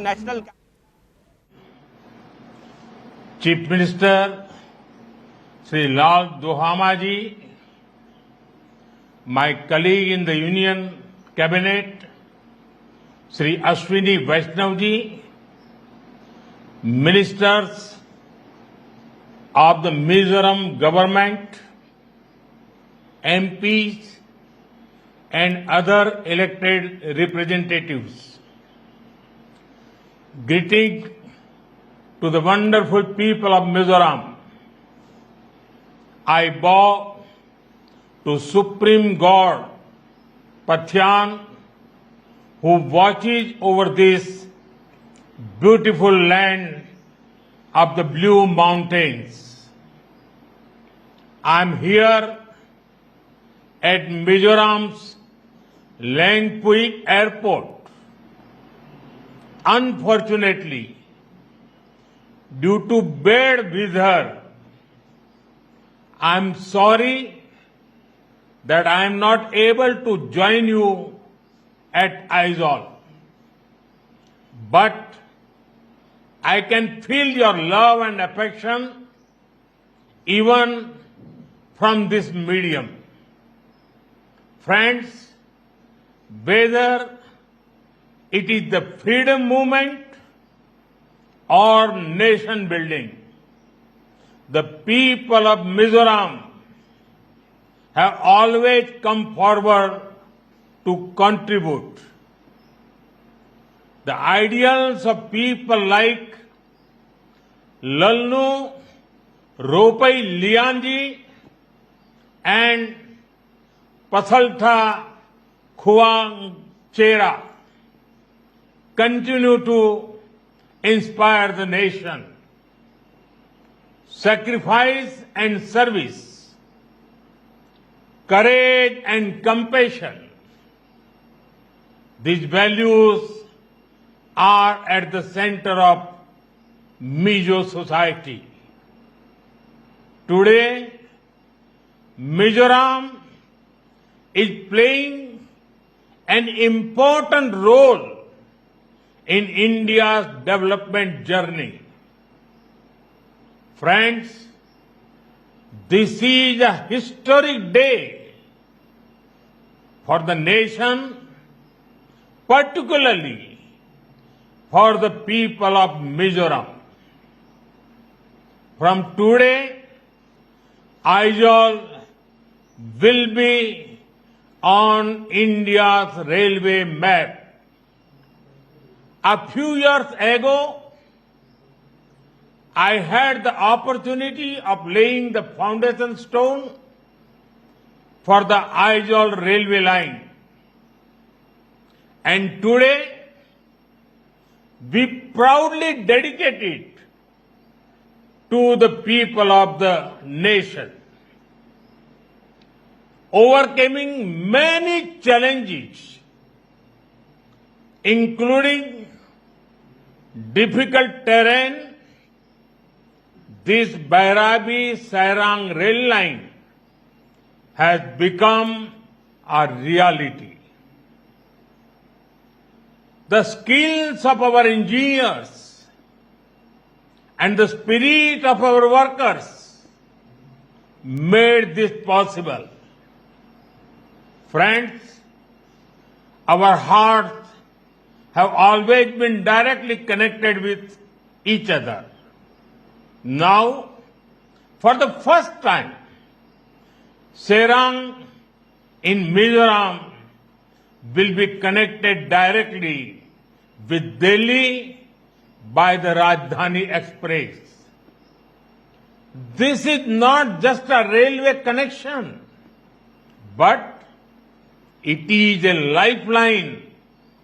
national Chief Minister Sri Lal Duhama ji, my colleague in the Union Cabinet Sri Ashwini Vaishnav ji, ministers of the Mizoram government, MPs and other elected representatives. Greeting to the wonderful people of Mizoram. I bow to Supreme God Pathyan, who watches over this beautiful land of the Blue Mountains. I am here at Mizoram's Langpui Airport. Unfortunately, due to bad weather, I am sorry that I am not able to join you at Aizawl. But I can feel your love and affection even from this medium. Friends, whether it is the freedom movement or nation building, the people of Mizoram have always come forward to contribute. The ideals of people like Lalnu Ropai Lianji and Pasaltha Khuang Chera continue to inspire the nation. Sacrifice and service, courage and compassion, these values are at the center of Mizo society. Today, Mizoram is playing an important role in India's development journey. Friends, this is a historic day for the nation, particularly for the people of Mizoram. From today, Aizawl will be on India's railway map. A few years ago, I had the opportunity of laying the foundation stone for the Aizawl railway line. And today, we proudly dedicate it to the people of the nation. Overcoming many challenges, including difficult terrain, this Bairabi-Sairang rail line has become a reality. The skills of our engineers and the spirit of our workers made this possible. Friends, our hearts have always been directly connected with each other. Now, for the first time, Sairang in Mizoram will be connected directly with Delhi by the Rajdhani Express. This is not just a railway connection, but it is a lifeline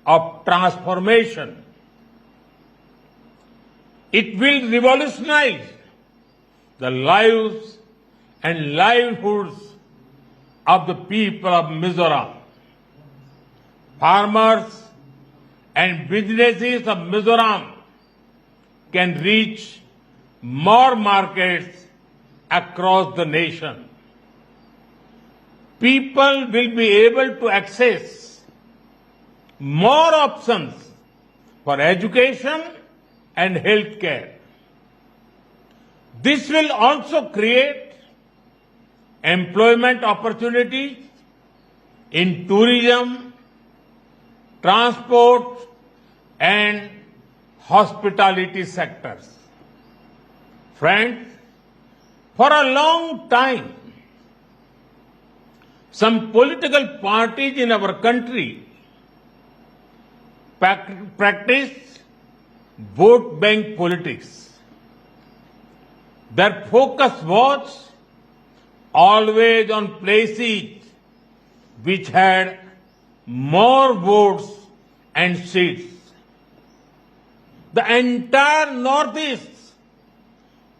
of transformation. It will revolutionize the lives and livelihoods of the people of Mizoram. Farmers and businesses of Mizoram can reach more markets across the nation. People will be able to access more options for education and healthcare. This will also create employment opportunities in tourism, transport, and hospitality sectors. Friends, for a long time, some political parties in our country practiced vote bank politics. Their focus was always on places which had more votes and seats. The entire Northeast,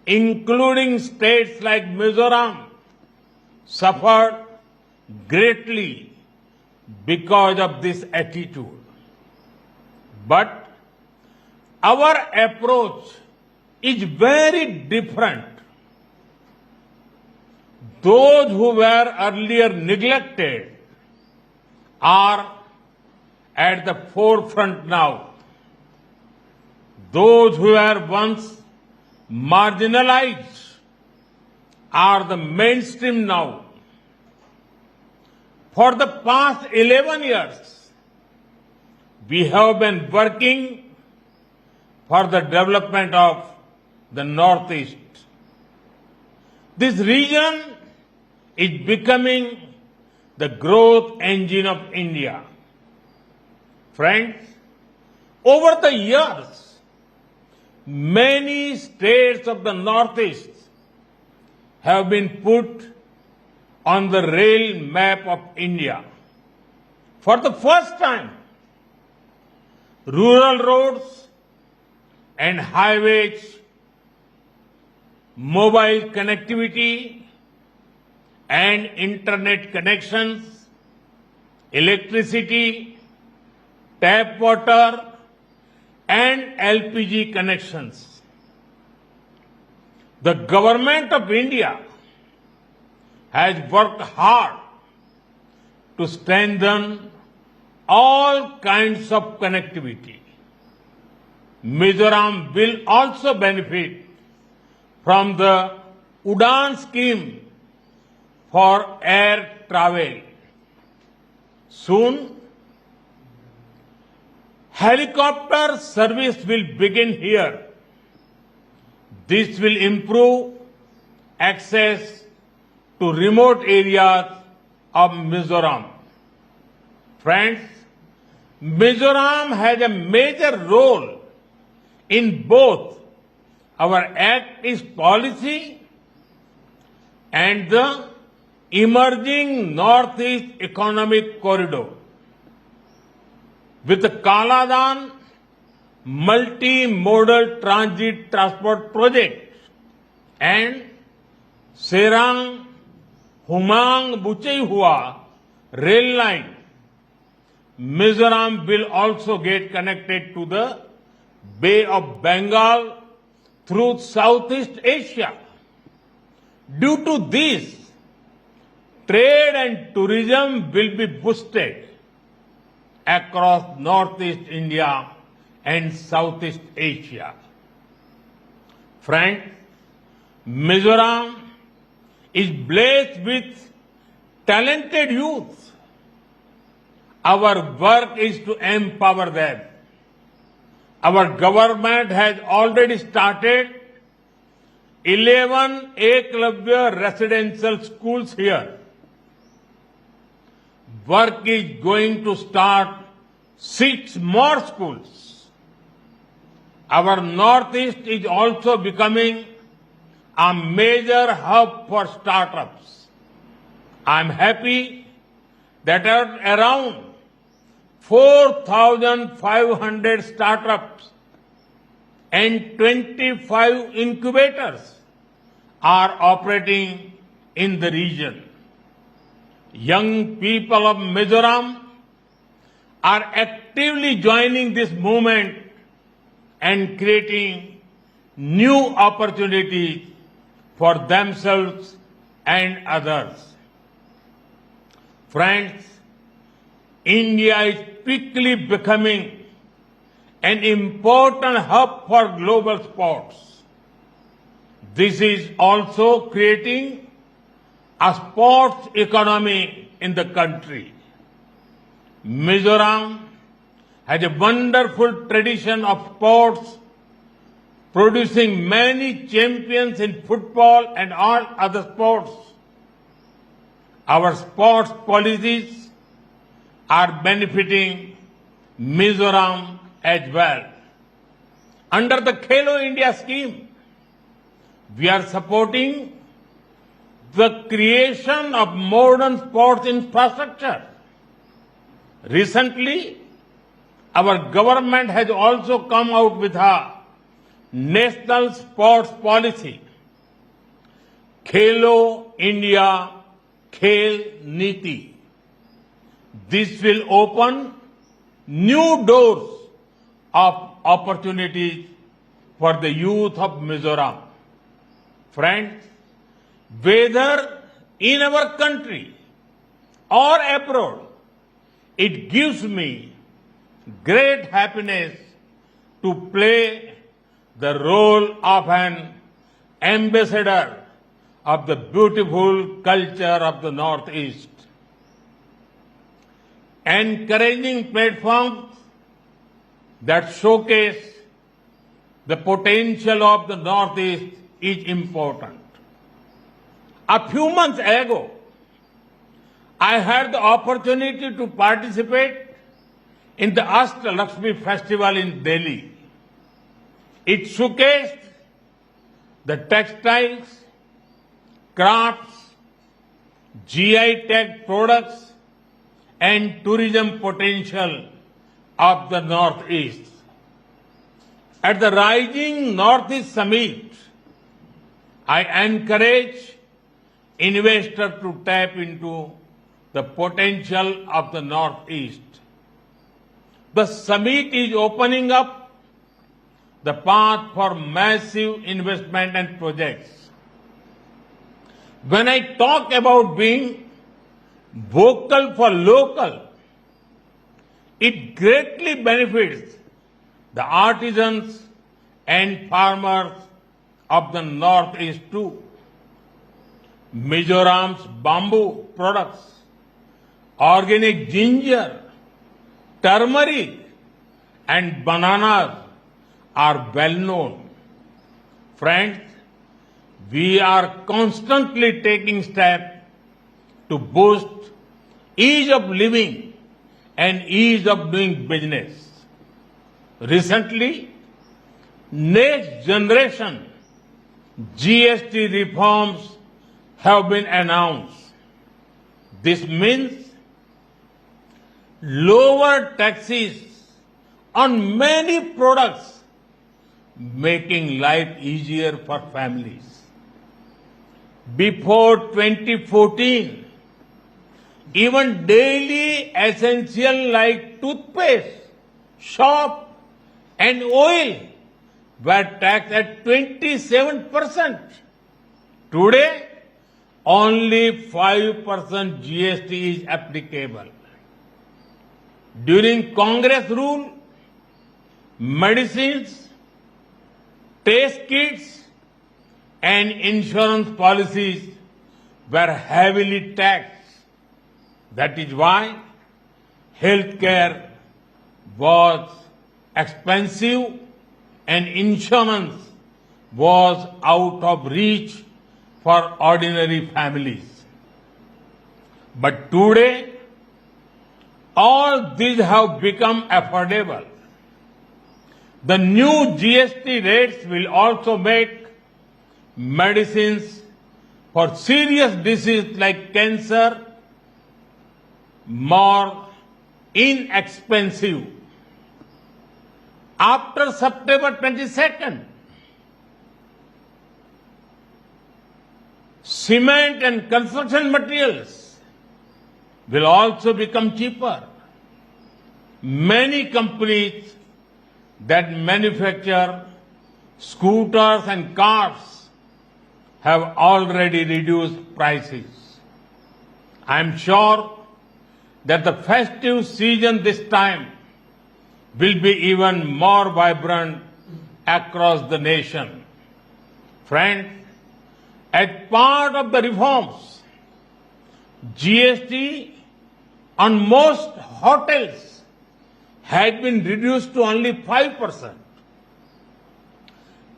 including states like Mizoram, suffered greatly because of this attitude. But our approach is very different. Those who were earlier neglected are at the forefront now. Those who were once marginalized are the mainstream now. For the past 11 years, we have been working for the development of the Northeast. This region is becoming the growth engine of India. Friends, over the years, many states of the Northeast have been put on the rail map of India. For the first time, rural roads and highways, mobile connectivity and internet connections, electricity, tap water and LPG connections. The government of India has worked hard to strengthen all kinds of connectivity. Mizoram will also benefit from the Udan scheme for air travel. Soon, helicopter service will begin here. This will improve access to remote areas of Mizoram. Friends, Mizoram has a major role in both our Act East policy and the emerging Northeast Economic Corridor. With the Kaladan multi-modal transit transport project and Serang Humang Buchehua rail line, Mizoram will also get connected to the Bay of Bengal through Southeast Asia. Due to this, trade and tourism will be boosted across Northeast India and Southeast Asia. Friends, Mizoram is blessed with talented youth. Our work is to empower them. Our government has already started 11 Eklavya residential schools here. Work is going to start 6 more schools. Our Northeast is also becoming a major hub for startups. I'm happy that around 4,500 startups and 25 incubators are operating in the region. Young people of Mizoram are actively joining this movement and creating new opportunities for themselves and others. Friends, India is quickly becoming an important hub for global sports. This is also creating a sports economy in the country. Mizoram has a wonderful tradition of sports, producing many champions in football and all other sports. Our sports policies are benefiting Mizoram as well. Under the Khelo India scheme, we are supporting the creation of modern sports infrastructure. Recently, our government has also come out with a national sports policy, Khelo India Khel Niti. This will open new doors of opportunities for the youth of Mizoram. Friends, whether in our country or abroad, it gives me great happiness to play the role of an ambassador of the beautiful culture of the Northeast. Encouraging platforms that showcase the potential of the Northeast is important. A few months ago, I had the opportunity to participate in the Ashtalakshmi festival in Delhi. It showcased the textiles, crafts, GI tag products and tourism potential of the Northeast. At the Rising Northeast Summit, I encourage investors to tap into the potential of the Northeast. The summit is opening up the path for massive investment and projects. When I talk about being vocal for local, it greatly benefits the artisans and farmers of the Northeast too. Mizoram's bamboo products, organic ginger, turmeric and bananas are well known. Friends, we are constantly taking steps to boost ease of living and ease of doing business. Recently, next generation GST reforms have been announced. This means lower taxes on many products, making life easier for families. Before 2014, even daily essentials like toothpaste, soap and oil were taxed at 27%. Today, only 5% GST is applicable. During Congress rule, medicines, test kits and insurance policies were heavily taxed. That is why healthcare was expensive and insurance was out of reach for ordinary families. But today, all these have become affordable. The new GST rates will also make medicines for serious diseases like cancer more inexpensive. After September 22nd, cement and construction materials will also become cheaper. Many companies that manufacture scooters and cars have already reduced prices. I am sure that the festive season this time will be even more vibrant across the nation. Friends, as part of the reforms, GST on most hotels had been reduced to only 5%.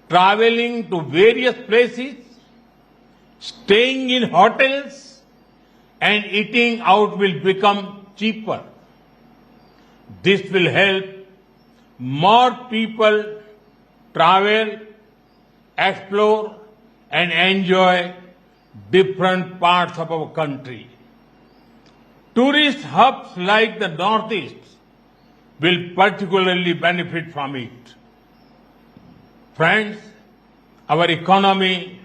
Traveling to various places, staying in hotels, and eating out will become cheaper. This will help more people travel, explore, and enjoy different parts of our country. Tourist hubs like the Northeast will particularly benefit from it. Friends, our economy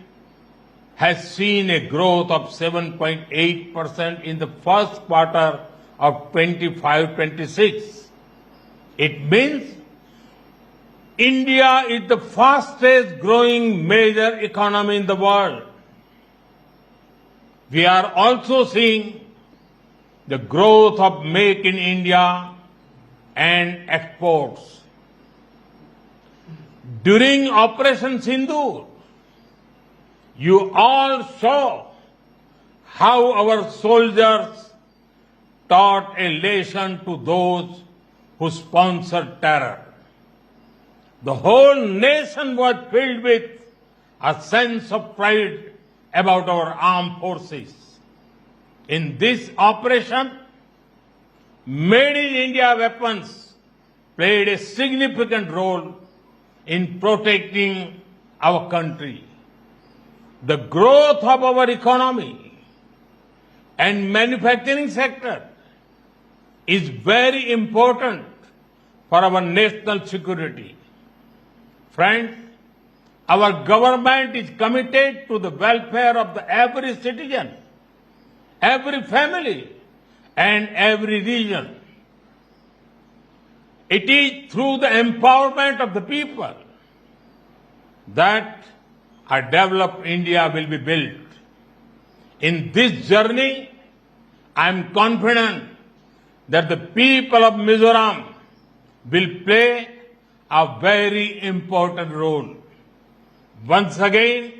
has seen a growth of 7.8% in the first quarter of 25-26. It means India is the fastest growing major economy in the world. We are also seeing the growth of Make in India and exports. During Operation Sindoor, you all saw how our soldiers taught a lesson to those who sponsored terror. The whole nation was filled with a sense of pride about our armed forces. In this operation, Made in India weapons played a significant role in protecting our country. The growth of our economy and manufacturing sector is very important for our national security. Friends, our government is committed to the welfare of every citizen, every family, and every region. It is through the empowerment of the people that a developed India will be built. In this journey, I am confident that the people of Mizoram will play a very important role. Once again,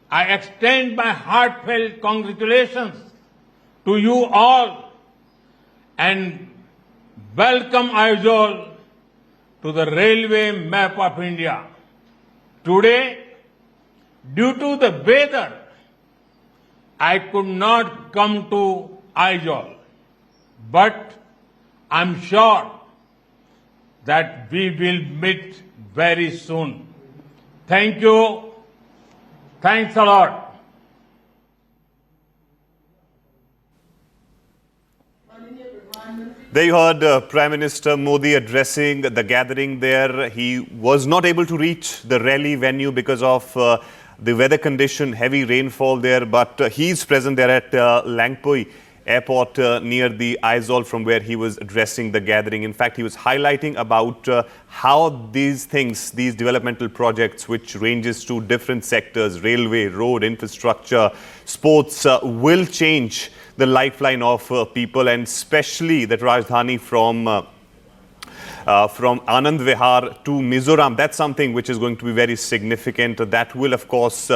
I extend my heartfelt congratulations to you all and welcome Aizawl to the railway map of India. Today, due to the weather, I could not come to Aizawl, but I'm sure that we will meet very soon. Thank you. Thanks a lot. There you heard Prime Minister Modi addressing the gathering there. He was not able to reach the rally venue because of the weather condition, heavy rainfall there, but he's present there at Langpui Airport near the Aizawl from where he was addressing the gathering. In fact, he was highlighting about how these things, these developmental projects, which ranges to different sectors, railway, road, infrastructure, sports, will change the lifeline of people, and especially that Rajdhani from Anand Vihar to Mizoram. That's something which is going to be very significant. That will, of course,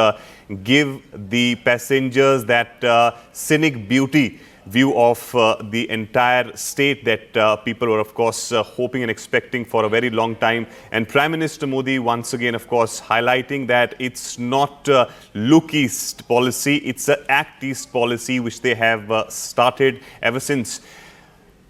give the passengers that scenic beauty view of the entire state that people were, of course, hoping and expecting for a very long time. And Prime Minister Modi, once again, of course, highlighting that it's not look east policy, it's an act east policy which they have started ever since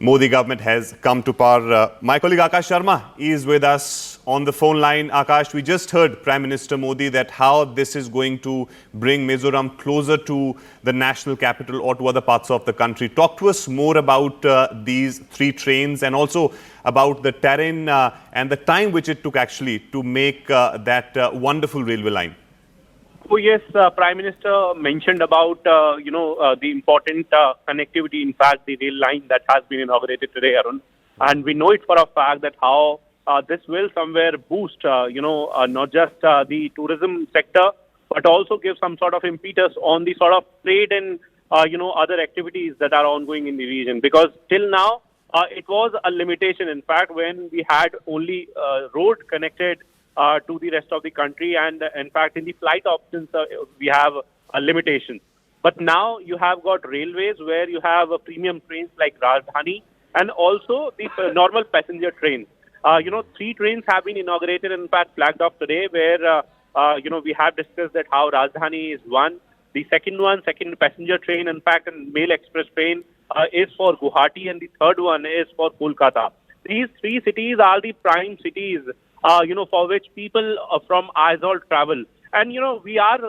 Modi government has come to power. My colleague Akash Sharma is with us on the phone line. Akash, we just heard Prime Minister Modi that how this is going to bring Mizoram closer to the national capital or to other parts of the country. Talk to us more about these 3 trains and also about the terrain and the time which it took actually to make that wonderful railway line. Oh yes, Prime Minister mentioned about the important connectivity. In fact, the rail line that has been inaugurated today, Arun, and we know it for a fact that how this will somewhere boost not just the tourism sector, but also give some sort of impetus on the sort of trade and other activities that are ongoing in the region. Because till now, it was a limitation, in fact, when we had only road connected to the rest of the country. And in fact, in the flight options, we have a limitation. But now you have got railways where you have premium trains like Rajdhani and also the normal passenger trains. 3 trains have been inaugurated, in fact, flagged off today, where, we have discussed that how Rajdhani is one. The second passenger train, in fact, and mail express train is for Guwahati, and the third one is for Kolkata. These 3 cities are the prime cities, for which people from Aizawl travel. And, we are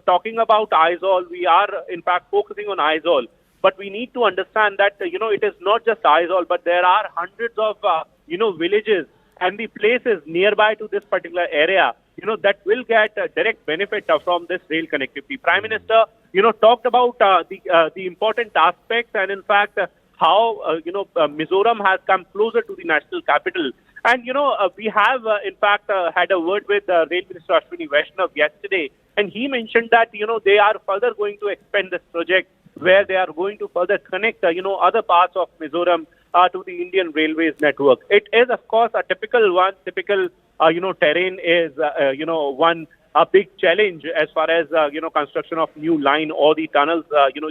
talking about Aizawl. We are, in fact, focusing on Aizawl. But we need to understand that, it is not just Aizawl, but there are hundreds of, villages and the places nearby to this particular area, that will get direct benefit from this rail connectivity. Prime Minister, talked about the important aspects and, in fact, how, Mizoram has come closer to the national capital. And, we have, in fact, had a word with Rail Minister Ashwini Vaishnav yesterday, and he mentioned that, they are further going to expand this project where they are going to further connect, other parts of Mizoram to the Indian Railways network. It is, of course, a typical one. Typical, terrain is, a big challenge as far as, construction of new line or the tunnels,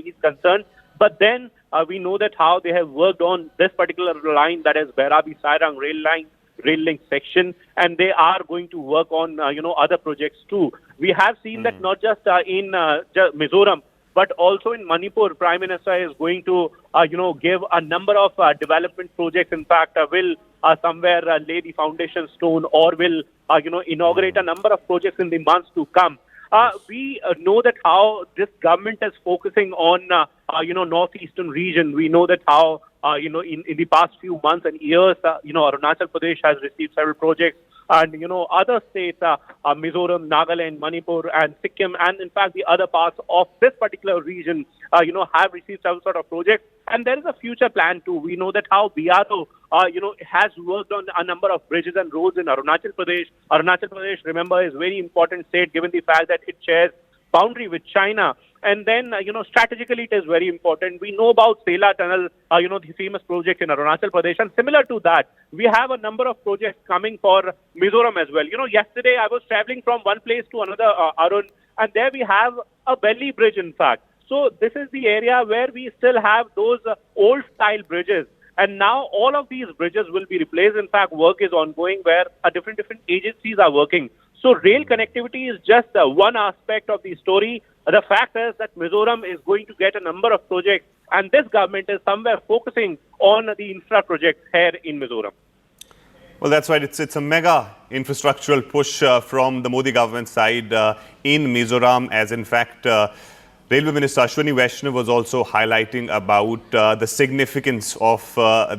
is concerned. But then we know that how they have worked on this particular line, that is Bairabi-Sairang rail link section, and they are going to work on, other projects too. We have seen that not just in Mizoram, but also in Manipur. Prime Minister is going to, give a number of development projects. In fact, will somewhere lay the foundation stone or will, inaugurate a number of projects in the months to come. We know that how this government is focusing on, northeastern region. We know that how, in the past few months and years, Arunachal Pradesh has received several projects. And, other states, Mizoram, Nagaland, Manipur, and Sikkim, and in fact, the other parts of this particular region, have received some sort of projects. And there is a future plan too. We know that how BRO, has worked on a number of bridges and roads in Arunachal Pradesh. Arunachal Pradesh, remember, is a very important state given the fact that it shares boundary with China. And then, strategically it is very important. We know about Sela Tunnel, the famous project in Arunachal Pradesh. And similar to that, we have a number of projects coming for Mizoram as well. Yesterday I was traveling from one place to another, Arun, and there we have a belly bridge, in fact. So this is the area where we still have those old style bridges. And now all of these bridges will be replaced. In fact, work is ongoing where different agencies are working. So rail connectivity is just one aspect of the story. The fact is that Mizoram is going to get a number of projects, and this government is somewhere focusing on the infra projects here in Mizoram. Well, that's right. It's a mega infrastructural push from the Modi government side in Mizoram, as in fact, Railway Minister Ashwini Vaishnav was also highlighting about the significance of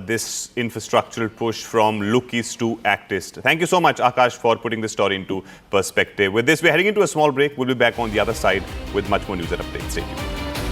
this infrastructural push from look east to act east. Thank you so much, Akash, for putting this story into perspective. With this, we're heading into a small break. We'll be back on the other side with much more news and updates. Stay tuned.